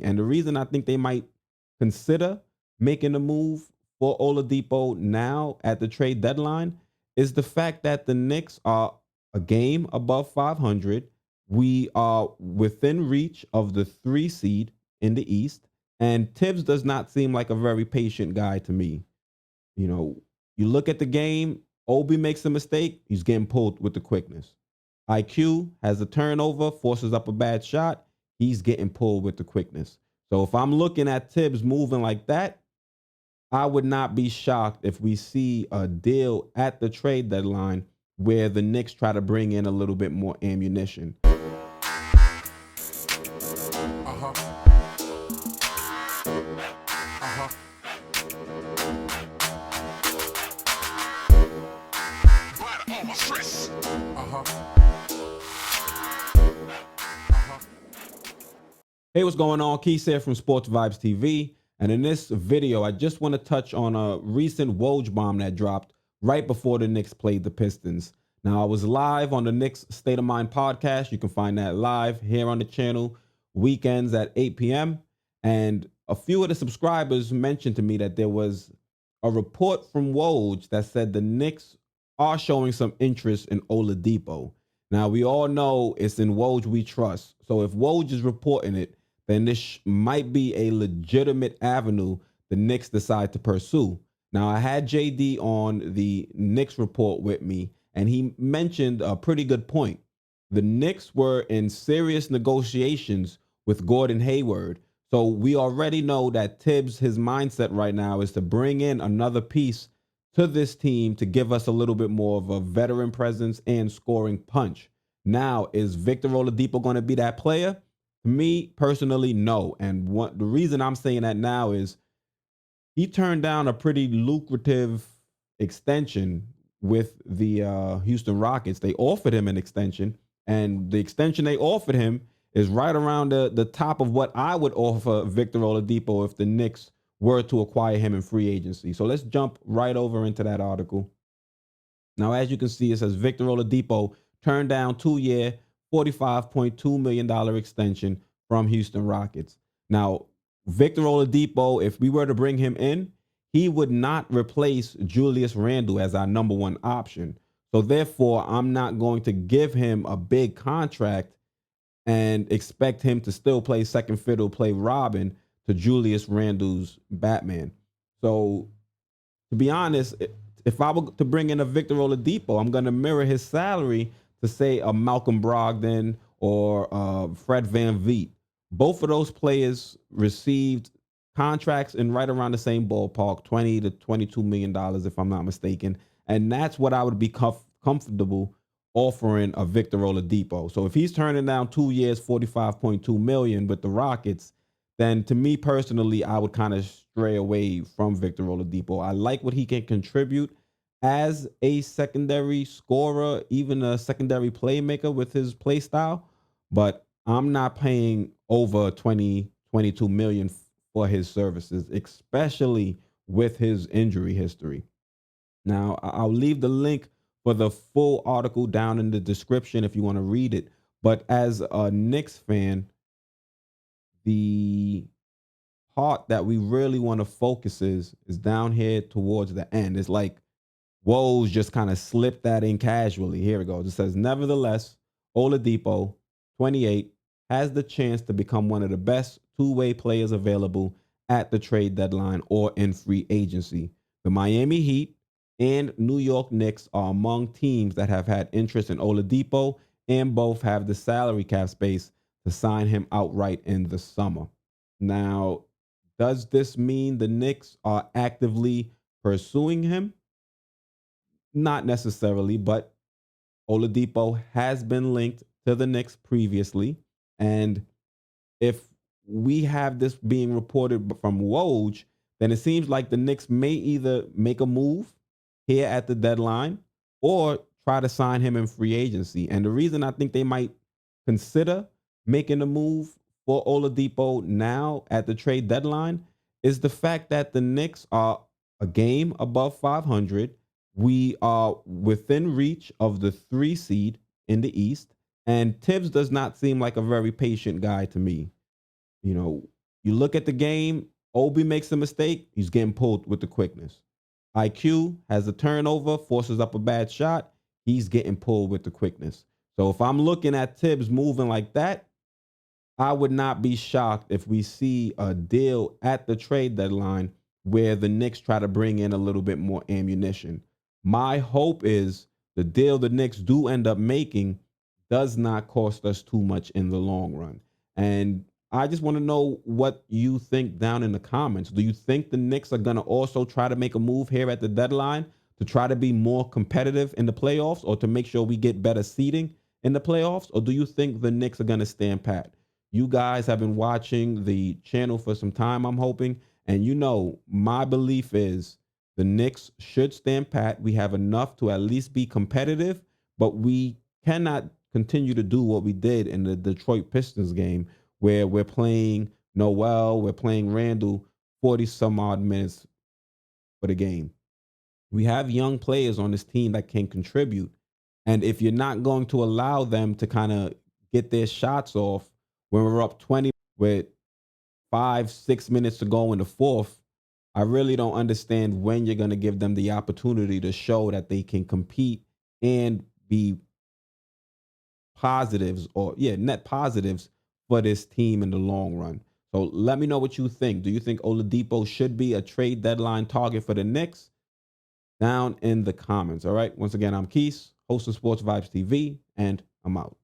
And the reason I think they might consider making a move for Oladipo now at the trade deadline is the fact that the Knicks are a game above 500. We are within reach of the 3 seed in the East. And Tibbs does not seem like a very patient guy to me. You know, you look at the game, Obi makes a mistake, he's getting pulled with the quickness. IQ has a turnover, forces up a bad shot, he's getting pulled with the quickness. So if I'm looking at Tibbs moving like that, I would not be shocked if we see a deal at the trade deadline where the Knicks try to bring in a little bit more ammunition. Hey, what's going on? Quis here from Sports Vibes TV. And in this video, I just want to touch on a recent Woj bomb that dropped right before the Knicks played the Pistons. Now, I was live on the Knicks State of Mind podcast. You can find that live here on the channel, weekends at 8 p.m. And a few of the subscribers mentioned to me that there was a report from Woj that said the Knicks are showing some interest in Oladipo. Now, we all know it's in Woj we trust. So if Woj is reporting it, then this might be a legitimate avenue the Knicks decide to pursue. Now, I had JD on the Knicks report with me, and he mentioned a pretty good point. The Knicks were in serious negotiations with Gordon Hayward. So we already know that Tibbs, his mindset right now is to bring in another piece to this team to give us a little bit more of a veteran presence and scoring punch. Now, is Victor Oladipo going to be that player? Me personally, no. And the reason I'm saying that now is he turned down a pretty lucrative extension with the Houston Rockets. They offered him an extension, and the extension they offered him is right around the top of what I would offer Victor Oladipo if the Knicks were to acquire him in free agency. So let's jump right over into that article. Now, as you can see, it says Victor Oladipo turned down 2-year, $45.2 million extension from Houston Rockets. Now, Victor Oladipo, if we were to bring him in, he would not replace Julius Randle as our number one option. So therefore, I'm not going to give him a big contract and expect him to still play second fiddle, play Robin to Julius Randle's Batman. So to be honest, if I were to bring in a Victor Oladipo, I'm going to mirror his salary to say a Malcolm Brogdon or Fred VanVleet. Both of those players received contracts in right around the same ballpark, $20 to $22 million, if I'm not mistaken. And that's what I would be comfortable offering a Victor Oladipo. So if he's turning down 2 years, $45.2 million with the Rockets, then to me personally, I would kind of stray away from Victor Oladipo. I like what he can contribute as a secondary scorer, even a secondary playmaker with his play style, but I'm not paying over 22 million for his services, especially with his injury history. Now, I'll leave the link for the full article down in the description if you want to read it. But as a Knicks fan, the part that we really want to focus is down here towards the end. It's like Woj just kind of slipped that in casually. Here it goes. It says, nevertheless, Oladipo, 28, has the chance to become one of the best two-way players available at the trade deadline or in free agency. The Miami Heat and New York Knicks are among teams that have had interest in Oladipo, and both have the salary cap space to sign him outright in the summer. Now, does this mean the Knicks are actively pursuing him? Not necessarily, but Oladipo has been linked to the Knicks previously. And if we have this being reported from Woj, then it seems like the Knicks may either make a move here at the deadline or try to sign him in free agency. And the reason I think they might consider making a move for Oladipo now at the trade deadline is the fact that the Knicks are a game above 500. We are within reach of the 3 seed in the East. And Tibbs does not seem like a very patient guy to me. You know, You look at the game, Obi makes a mistake, he's getting pulled with the quickness. IQ has a turnover, forces up a bad shot, he's getting pulled with the quickness. So if I'm looking at Tibbs moving like that, I would not be shocked if we see a deal at the trade deadline where the Knicks try to bring in a little bit more ammunition. My hope is the deal the Knicks do end up making does not cost us too much in the long run. And I just want to know what you think down in the comments. Do you think the Knicks are going to also try to make a move here at the deadline to try to be more competitive in the playoffs or to make sure we get better seeding in the playoffs? Or do you think the Knicks are going to stand pat? You guys have been watching the channel for some time, I'm hoping. And you know, my belief is the Knicks should stand pat. We have enough to at least be competitive, but we cannot continue to do what we did in the Detroit Pistons game where we're playing Noel, we're playing Randall 40 some odd minutes for the game. We have young players on this team that can contribute. And if you're not going to allow them to kind of get their shots off when we're up 20 with 5-6 minutes to go in the fourth, I really don't understand when you're going to give them the opportunity to show that they can compete and be positives or net positives for this team in the long run. So let me know what you think. Do you think Oladipo should be a trade deadline target for the Knicks? Down in the comments. All right. Once again, I'm Quis, host of Sports Vibes TV, and I'm out.